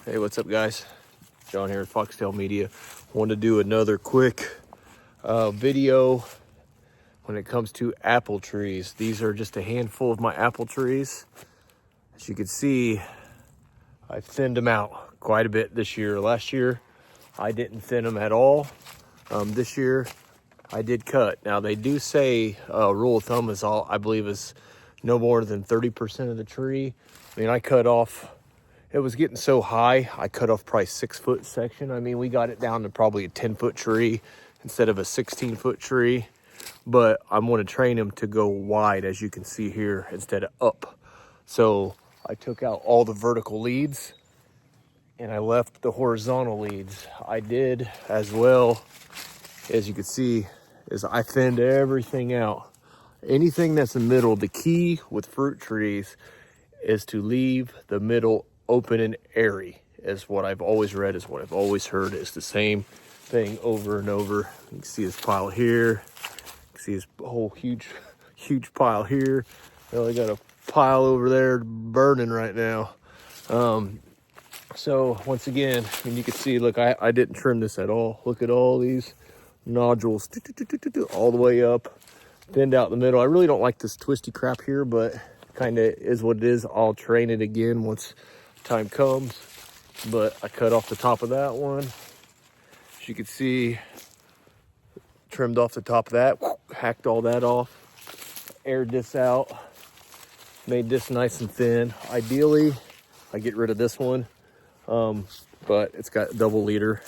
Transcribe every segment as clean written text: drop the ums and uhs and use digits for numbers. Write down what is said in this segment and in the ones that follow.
Hey, what's up, guys? John here at Foxtail Media. Want to do another quick video when it comes to apple trees. These are just a handful of my apple trees. As you can see, I thinned them out quite a bit this year. Last year, I didn't thin them at all. This year, I did cut. Now, they do say rule of thumb is I believe is no more than 30% of the tree. I mean, I cut off. It was getting so high, I cut off probably 6-foot section. I mean, we got it down to probably a 10-foot tree instead of a 16-foot tree. But I'm going to train them to go wide, as you can see here, instead of up. So I took out all the vertical leads and I left the horizontal leads. I did as well, as you can see, is I thinned everything out. Anything that's in the middle, the key with fruit trees is to leave the middle open and airy, is what I've always read, is what I've always heard. Is the same thing over and over. You can see this pile here. You can see this whole huge pile here. Really got a pile over there burning right now. So once again, I mean, you can see, look, I didn't trim this at all. Look at all these nodules all the way up, thinned out the middle. I really don't like this twisty crap here, but kind of is what it is. I'll train it again once time comes. But I cut off the top of that one. As you can see, trimmed off the top of that, hacked all that off, aired this out, made this nice and thin. Ideally, I get rid of this one, but it's got double leader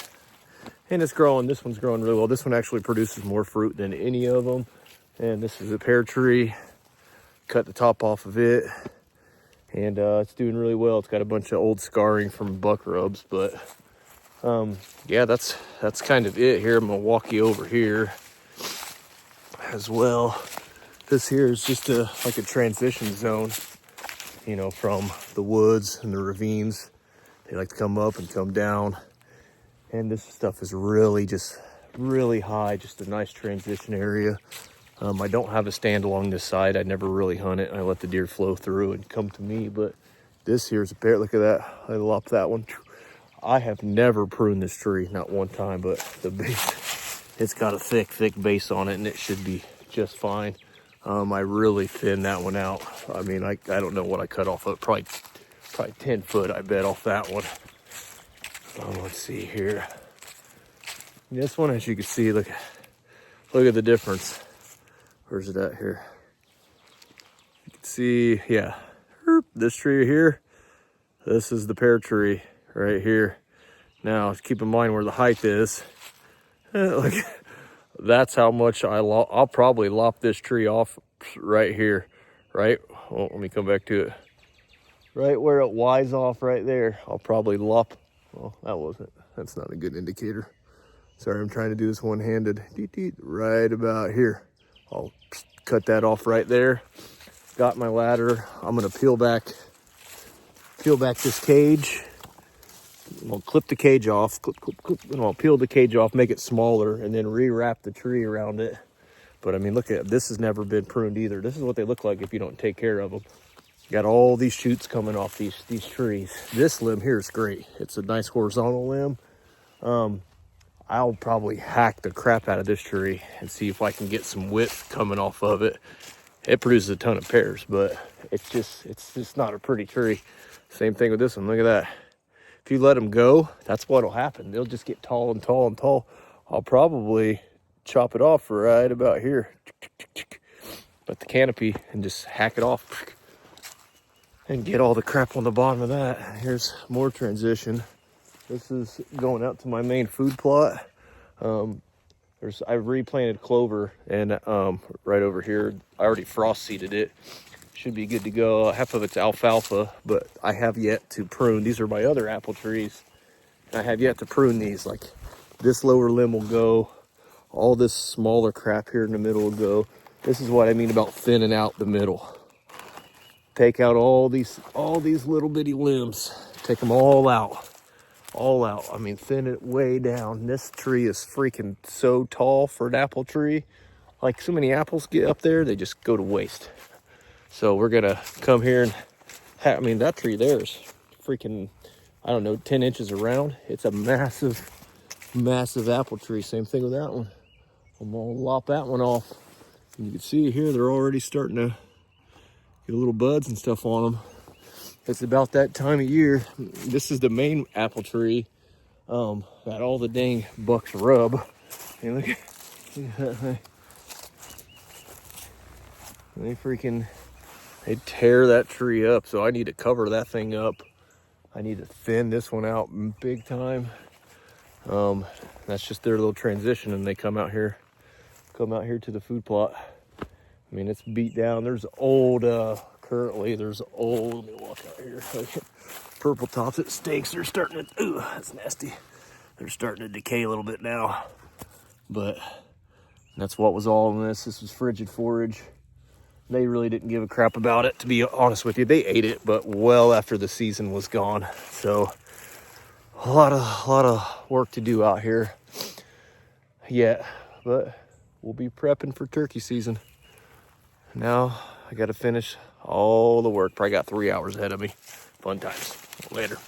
and it's growing. This one's growing really well. This one actually produces more fruit than any of them. And this is a pear tree. Cut the top off of it, and it's doing really well. It's got a bunch of old scarring from buck rubs, but yeah, that's kind of it here. I'm gonna walk you over here as well. This here is just like a transition zone, you know, from the woods and the ravines. They like to come up and come down, and this stuff is really high, just a nice transition area. I don't have a stand along this side. I never really hunt it. I let the deer flow through and come to me. But this here's a pear. Look at that. I lopped that one. I have never pruned this tree, not one time, but the base, it's got a thick base on it, and it should be just fine. I really thinned that one out. I mean, I don't know what I cut off of. Probably 10 foot, I bet, off that one. Let's see here. This one, as you can see, look at the difference. Where's it at here? You can see, yeah, this tree here, this is the pear tree right here. Now, keep in mind where the height is. Look, that's how much I'll probably lop this tree off right here, right? Well, let me come back to it. Right where it Y's off right there, I'll probably lop. Well, that's not a good indicator. Sorry, I'm trying to do this one-handed. Right about here. I'll cut that off right there. Got my ladder. I'm gonna peel back this cage. I'll clip the cage off, clip, and I'll peel the cage off, make it smaller, and then rewrap the tree around it. But I mean, look at this, has never been pruned either. This is what they look like if you don't take care of them. Got all these shoots coming off these trees. This limb here is great. It's a nice horizontal limb. I'll probably hack the crap out of this tree and see if I can get some width coming off of it. It produces a ton of pears, but it's just not a pretty tree. Same thing with this one. Look at that. If you let them go, that's what'll happen. They'll just get tall and tall and tall. I'll probably chop it off right about here. But the canopy, and just hack it off and get all the crap on the bottom of that. Here's more transition. This is going out to my main food plot. I've replanted clover, and right over here, I already frost seeded it. Should be good to go. Half of it's alfalfa, but I have yet to prune. These are my other apple trees. I have yet to prune these. Like, this lower limb will go. All this smaller crap here in the middle will go. This is what I mean about thinning out the middle. Take out all these little bitty limbs. Take them all out. I mean, thin it way down. This tree is freaking so tall for an apple tree. Like, so many apples get up there, they just go to waste. So we're gonna come here and I mean, that tree there is freaking I don't know, 10 inches around. It's a massive, massive apple tree. Same thing with that one. I'm gonna lop that one off. And you can see here, they're already starting to get little buds and stuff on them. It's about that time of year. This is the main apple tree that all the dang bucks rub. And look at that thing. They tear that tree up. So I need to cover that thing up. I need to thin this one out big time. That's just their little transition, and they come out here to the food plot. I mean, it's beat down. There's old, currently there's old, let me walk out here. Purple tops at stakes. They're starting to, ooh, that's nasty. They're starting to decay a little bit now. But that's what was all in this. This was frigid forage. They really didn't give a crap about it, to be honest with you. They ate it, but well after the season was gone. So a lot of work to do out here. Yeah, but we'll be prepping for turkey season. Now I got to finish all the work. Probably got 3 hours ahead of me. Fun times. Later.